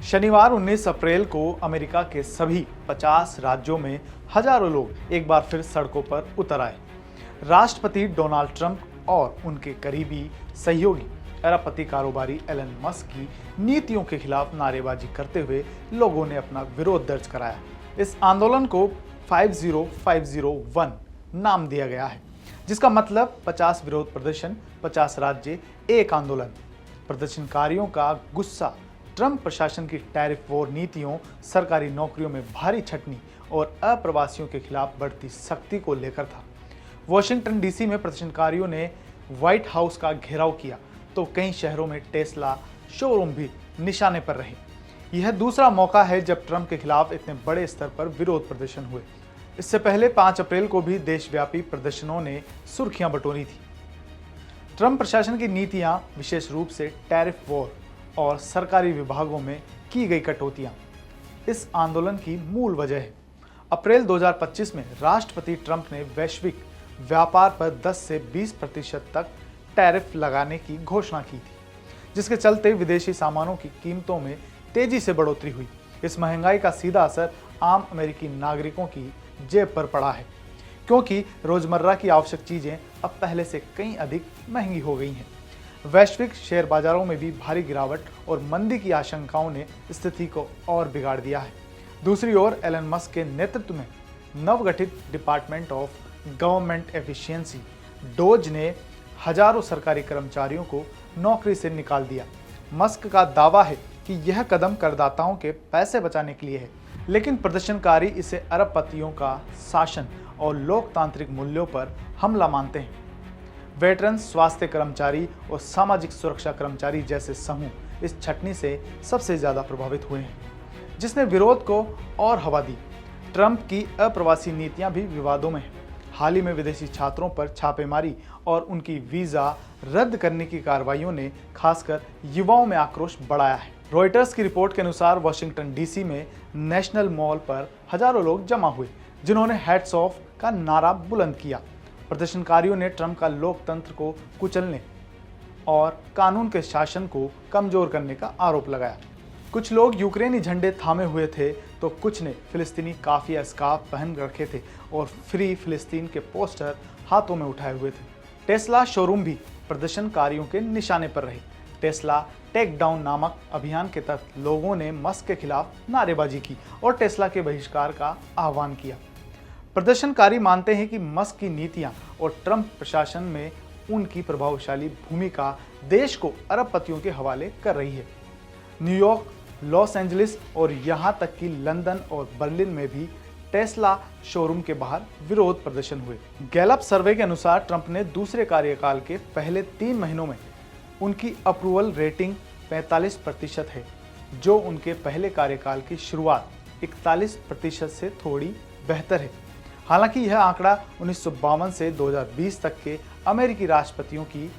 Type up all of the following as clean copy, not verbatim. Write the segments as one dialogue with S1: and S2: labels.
S1: शनिवार 19 अप्रैल को अमेरिका के सभी 50 राज्यों में हजारों लोग एक बार फिर सड़कों पर उतर आए। राष्ट्रपति डोनाल्ड ट्रंप और उनके करीबी सहयोगी अरबपति कारोबारी एलन मस्क की नीतियों के खिलाफ नारेबाजी करते हुए लोगों ने अपना विरोध दर्ज कराया। इस आंदोलन को 50501 नाम दिया गया है, जिसका मतलब 50 विरोध प्रदर्शन, 50 राज्य, एक आंदोलन। प्रदर्शनकारियों का गुस्सा ट्रंप प्रशासन की टैरिफ वॉर नीतियों, सरकारी नौकरियों में भारी छटनी और अप्रवासियों के खिलाफ बढ़ती सख्ती को लेकर था। वॉशिंगटन डीसी में प्रदर्शनकारियों ने व्हाइट हाउस का घेराव किया तो कई शहरों में टेस्ला शोरूम भी निशाने पर रहे। यह दूसरा मौका है जब ट्रंप के खिलाफ इतने बड़े स्तर पर विरोध प्रदर्शन हुए। इससे पहले 5 अप्रैल को भी देशव्यापी प्रदर्शनों ने सुर्खियां बटोरी थी। ट्रंप प्रशासन की नीतियां, विशेष रूप से टैरिफ वॉर और सरकारी विभागों में की गई कटौतियां, इस आंदोलन की मूल वजह है। अप्रैल 2025 में राष्ट्रपति ट्रंप ने वैश्विक व्यापार पर 10 से 20% तक टैरिफ लगाने की घोषणा की थी, जिसके चलते विदेशी सामानों की कीमतों में तेजी से बढ़ोतरी हुई। इस महंगाई का सीधा असर आम अमेरिकी नागरिकों की जेब पर पड़ा है, क्योंकि रोजमर्रा की आवश्यक चीजें अब पहले से कहीं अधिक महंगी हो गई हैं। वैश्विक शेयर बाजारों में भी भारी गिरावट और मंदी की आशंकाओं ने स्थिति को और बिगाड़ दिया है। दूसरी ओर एलन मस्क के नेतृत्व में नवगठित department of government efficiency dose ने हजारों सरकारी कर्मचारियों को नौकरी से निकाल दिया। मस्क का दावा है कि यह कदम करदाताओं के पैसे बचाने के लिए है, लेकिन प्रदर्शनकारी इसे अरबपतियों का शासन और लोकतांत्रिक मूल्यों पर हमला मानते हैं। वेटरन, स्वास्थ्य कर्मचारी और सामाजिक सुरक्षा कर्मचारी जैसे समूह इस छटनी से सबसे ज्यादा प्रभावित हुए हैं, जिसने विरोध को और हवा दी। ट्रंप की अप्रवासी नीतियां भी विवादों में हैं। हाल ही में विदेशी छात्रों पर छापेमारी और उनकी वीजा रद्द करने की कार्रवाइयों ने खासकर युवाओं में आक्रोश बढ़ाया है। रॉयटर्स की रिपोर्ट के अनुसार वाशिंगटन डीसी में नेशनल मॉल पर हजारों लोग जमा हुए, जिन्होंने हैट्स ऑफ का नारा बुलंद किया। प्रदर्शनकारियों ने ट्रंप का लोकतंत्र को कुचलने और कानून के शासन को कमजोर करने का आरोप लगाया। कुछ लोग यूक्रेनी झंडे थामे हुए थे तो कुछ ने फिलिस्तीनी काफिया स्कार्फ पहन रखे थे और फ्री फिलिस्तीन के पोस्टर हाथों में उठाए हुए थे। टेस्ला शोरूम भी प्रदर्शनकारियों के निशाने पर रहे। टेस्ला टेक डाउन नामक अभियान के तहत लोगों ने मस्क के खिलाफ नारेबाजी की और टेस्ला के बहिष्कार का आह्वान किया। प्रदर्शनकारी मानते हैं कि मस्क की नीतियां और ट्रंप प्रशासन में उनकी प्रभावशाली भूमिका देश को अरबपतियों के हवाले कर रही है। न्यूयॉर्क, लॉस एंजलिस और यहां तक कि लंदन और बर्लिन में भी टेस्ला शोरूम के बाहर विरोध प्रदर्शन हुए। गैलप सर्वे के अनुसार ट्रंप ने दूसरे कार्यकाल के पहले 3 महीनों में उनकी अप्रूवल रेटिंग 45% है, जो उनके पहले कार्यकाल की शुरुआत 41% से थोड़ी बेहतर है। हालांकि यह आंकड़ा 1952 से 2020 तक के अमेरिकी राष्ट्रपतियों की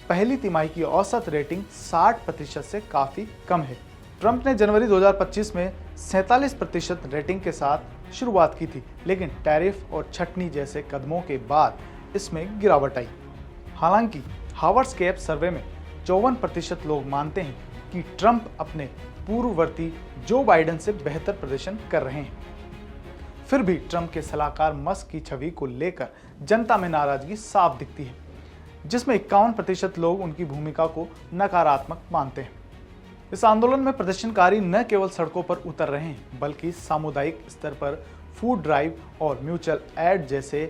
S1: पहली तिमाही की औसत रेटिंग 60% से काफी कम है। ट्रंप ने जनवरी 2025 में 47% रेटिंग के साथ शुरुआत की थी, लेकिन टैरिफ और छटनी जैसे कदमों के बाद इसमें गिरावट आई। हालांकि हावर्ड्सकेप सर्वे में 54% लोग मानते हैं कि ट्रंप अपने पूर्ववर्ती जो बाइडेन से बेहतर प्रदर्शन कर रहे हैं। फिर भी ट्रंप के सलाहकार मस्क की छवि को लेकर जनता में नाराजगी साफ दिखती है, जिसमें 51% लोग उनकी भूमिका को नकारात्मक मानते हैं। इस आंदोलन में प्रदर्शनकारी न केवल सड़कों पर उतर रहे हैं, बल्कि सामुदायिक स्तर पर फूड ड्राइव और म्यूचुअल एड जैसे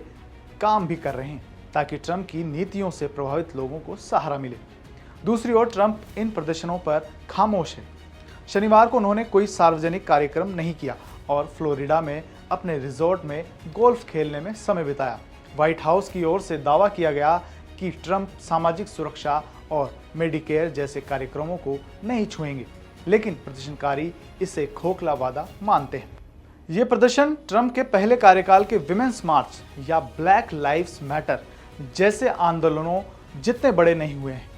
S1: काम भी कर रहे हैं, ताकि ट्रंप की नीतियों से प्रभावित लोगों को सहारा मिले। दूसरी ओर ट्रंप इन प्रदर्शनों पर खामोश है। शनिवार को उन्होंने कोई सार्वजनिक कार्यक्रम नहीं किया और फ्लोरिडा में अपने रिजॉर्ट में गोल्फ खेलने में समय बिताया। व्हाइट हाउस की ओर से दावा किया गया कि ट्रंप सामाजिक सुरक्षा और मेडिकेयर जैसे कार्यक्रमों को नहीं छुएंगे, लेकिन प्रदर्शनकारी इसे खोखला वादा मानते हैं। ये प्रदर्शन ट्रंप के पहले कार्यकाल के विमेंस मार्च या ब्लैक लाइव्स मैटर जैसे आंदोलनों जितने बड़े नहीं हुए हैं,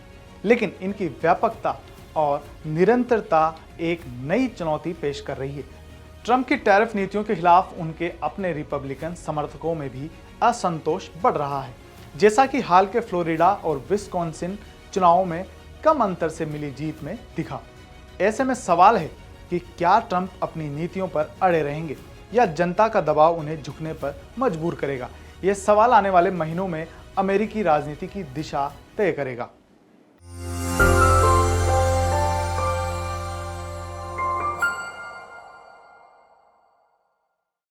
S1: लेकिन इनकी व्यापकता और निरंतरता एक नई चुनौती पेश कर रही है। ट्रंप की टैरिफ नीतियों के खिलाफ उनके अपने रिपब्लिकन समर्थकों में भी असंतोष बढ़ रहा है, जैसा कि हाल के फ्लोरिडा और विस्कॉन्सिन चुनावों में कम अंतर से मिली जीत में दिखा। ऐसे में सवाल है कि क्या ट्रंप अपनी नीतियों पर अड़े रहेंगे या जनता का दबाव उन्हें झुकने पर मजबूर करेगा। यह सवाल आने वाले महीनों में अमेरिकी राजनीति की दिशा तय करेगा।